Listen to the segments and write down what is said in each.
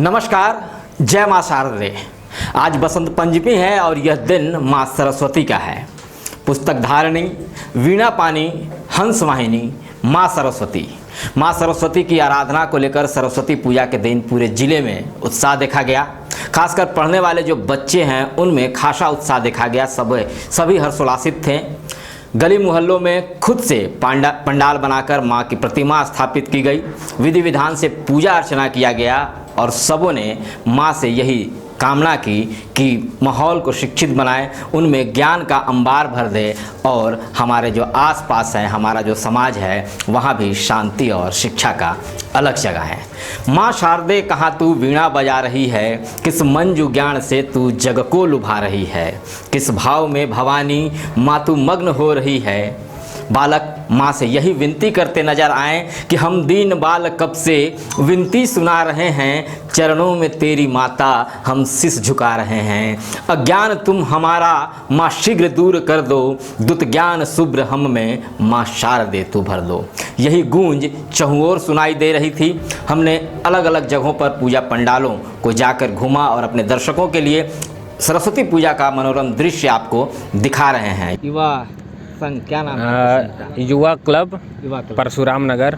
नमस्कार, जय माँ शारदे। आज बसंत पंचमी है और यह दिन माँ सरस्वती का है। पुस्तक धारिणी, वीणा पानी, हंस वाहिनी माँ सरस्वती। माँ सरस्वती की आराधना को लेकर सरस्वती पूजा के दिन पूरे जिले में उत्साह देखा गया। खासकर पढ़ने वाले जो बच्चे हैं उनमें खासा उत्साह देखा गया। सभी हर्षोल्लासित थे। गली मोहल्लों में खुद से पंडाल बनाकर माँ की प्रतिमा स्थापित की गई। विधि विधान से पूजा अर्चना किया गया और सबों ने माँ से यही कामना की कि माहौल को शिक्षित बनाए, उनमें ज्ञान का अंबार भर दे और हमारे जो आसपास है, हमारा जो समाज है, वहाँ भी शांति और शिक्षा का अलग जगह है। माँ शारदे कहाँ तू वीणा बजा रही है, किस मंजू ज्ञान से तू जग को लुभा रही है, किस भाव में भवानी माँ तू मग्न हो रही है। बालक माँ से यही विनती करते नजर आए कि हम दीन बाल कब से विनती सुना रहे हैं, चरणों में तेरी माता हम शीश झुका रहे हैं। अज्ञान तुम हमारा माँ शीघ्र दूर कर दो, दुत ज्ञान शुभ्र हम में माँ शारदे तू भर दो। यही गूंज चहुओर सुनाई दे रही थी। हमने अलग अलग जगहों पर पूजा पंडालों को जाकर घूमा और अपने दर्शकों के लिए सरस्वती पूजा का मनोरम दृश्य आपको दिखा रहे हैं। युवा संघ क्या नाम है? युवा क्लब युवा क्लब परशुराम नगर।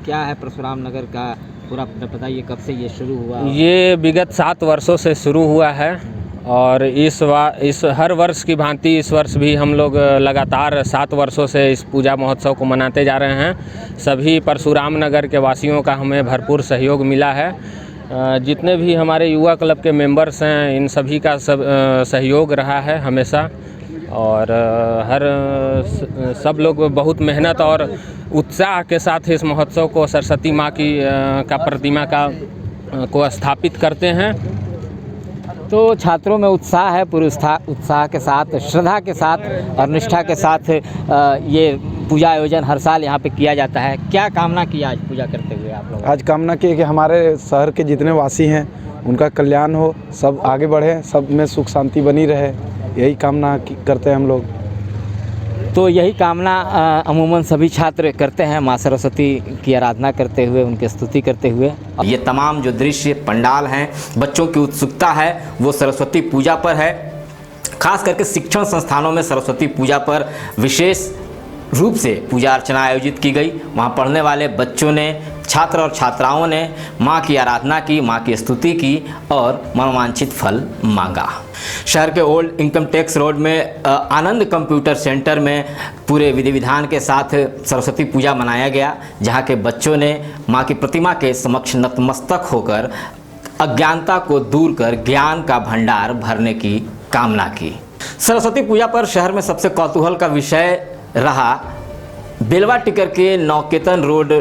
क्या है परशुराम नगर का पूरा बताइए, कब से ये शुरू हुआ? ये विगत 7 वर्षों से शुरू हुआ है और इस हर वर्ष की भांति इस वर्ष भी हम लोग लगातार 7 वर्षों से इस पूजा महोत्सव को मनाते जा रहे हैं। सभी परशुराम नगर के वासियों का हमें भरपूर सहयोग मिला है। जितने भी हमारे युवा क्लब के मेंबर्स हैं, इन सभी का सहयोग रहा है हमेशा और सब लोग बहुत मेहनत और उत्साह के साथ इस महोत्सव को सरस्वती माँ की प्रतिमा को स्थापित करते हैं। तो छात्रों में उत्साह है, पूरे उत्साह के साथ, श्रद्धा के साथ और निष्ठा के साथ ये पूजा आयोजन हर साल यहाँ पे किया जाता है। क्या कामना की आज पूजा करते हुए आप लोग? आज कामना की कि हमारे शहर के जितने वासी हैं उनका कल्याण हो, सब आगे बढ़े, सब में सुख शांति बनी रहे, यही कामना करते हैं हम लोग। तो यही कामना अमूमन सभी छात्र करते हैं, माँ सरस्वती की आराधना करते हुए, उनकी स्तुति करते हुए। ये तमाम जो दृश्य पंडाल हैं, बच्चों की उत्सुकता है वो सरस्वती पूजा पर है। खास करके शिक्षण संस्थानों में सरस्वती पूजा पर विशेष रूप से पूजा अर्चना आयोजित की गई। वहाँ पढ़ने वाले बच्चों ने, छात्र और छात्राओं ने माँ की आराधना की, माँ की स्तुति की और मनोवांछित फल मांगा। शहर के ओल्ड इनकम टैक्स रोड में आनंद कंप्यूटर सेंटर में पूरे विधि विधान के साथ सरस्वती पूजा मनाया गया, जहाँ के बच्चों ने माँ की प्रतिमा के समक्ष नतमस्तक होकर अज्ञानता को दूर कर ज्ञान का भंडार भरने की कामना की। सरस्वती पूजा पर शहर में सबसे कौतूहल का विषय रहा बेलवा टिकर के नौकेतन रोड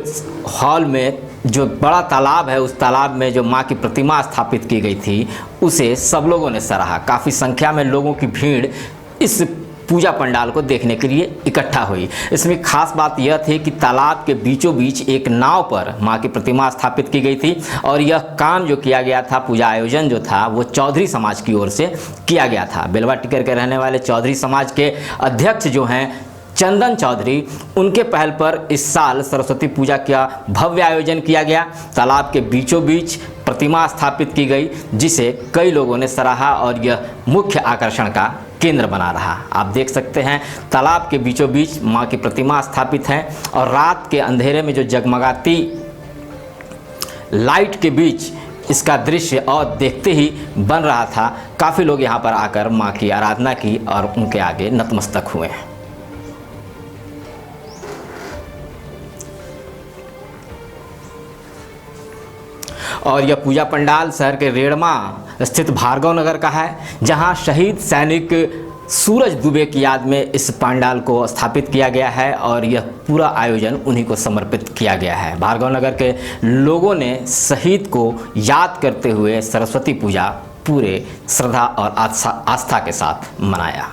हॉल में जो बड़ा तालाब है, उस तालाब में जो माँ की प्रतिमा स्थापित की गई थी, उसे सब लोगों ने सराहा। काफ़ी संख्या में लोगों की भीड़ इस पूजा पंडाल को देखने के लिए इकट्ठा हुई। इसमें खास बात यह थी कि तालाब के बीचों बीच एक नाव पर माँ की प्रतिमा स्थापित की गई थी और यह काम जो किया गया था, पूजा आयोजन जो था, वो चौधरी समाज की ओर से किया गया था। बेलवा टिकर के रहने वाले चौधरी समाज के अध्यक्ष जो हैं चंदन चौधरी, उनके पहल पर इस साल सरस्वती पूजा का भव्य आयोजन किया गया। तालाब के बीचों बीच प्रतिमा स्थापित की गई, जिसे कई लोगों ने सराहा और यह मुख्य आकर्षण का केंद्र बना रहा। आप देख सकते हैं तालाब के बीचों बीच माँ की प्रतिमा स्थापित है और रात के अंधेरे में जो जगमगाती लाइट के बीच इसका दृश्य और देखते ही बन रहा था। काफ़ी लोग यहाँ पर आकर माँ की आराधना की और उनके आगे नतमस्तक हुए हैं। और यह पूजा पंडाल शहर के रेड़मा स्थित भार्गव नगर का है, जहां शहीद सैनिक सूरज दुबे की याद में इस पंडाल को स्थापित किया गया है और यह पूरा आयोजन उन्हीं को समर्पित किया गया है। भार्गव नगर के लोगों ने शहीद को याद करते हुए सरस्वती पूजा पूरे श्रद्धा और आस्था के साथ मनाया।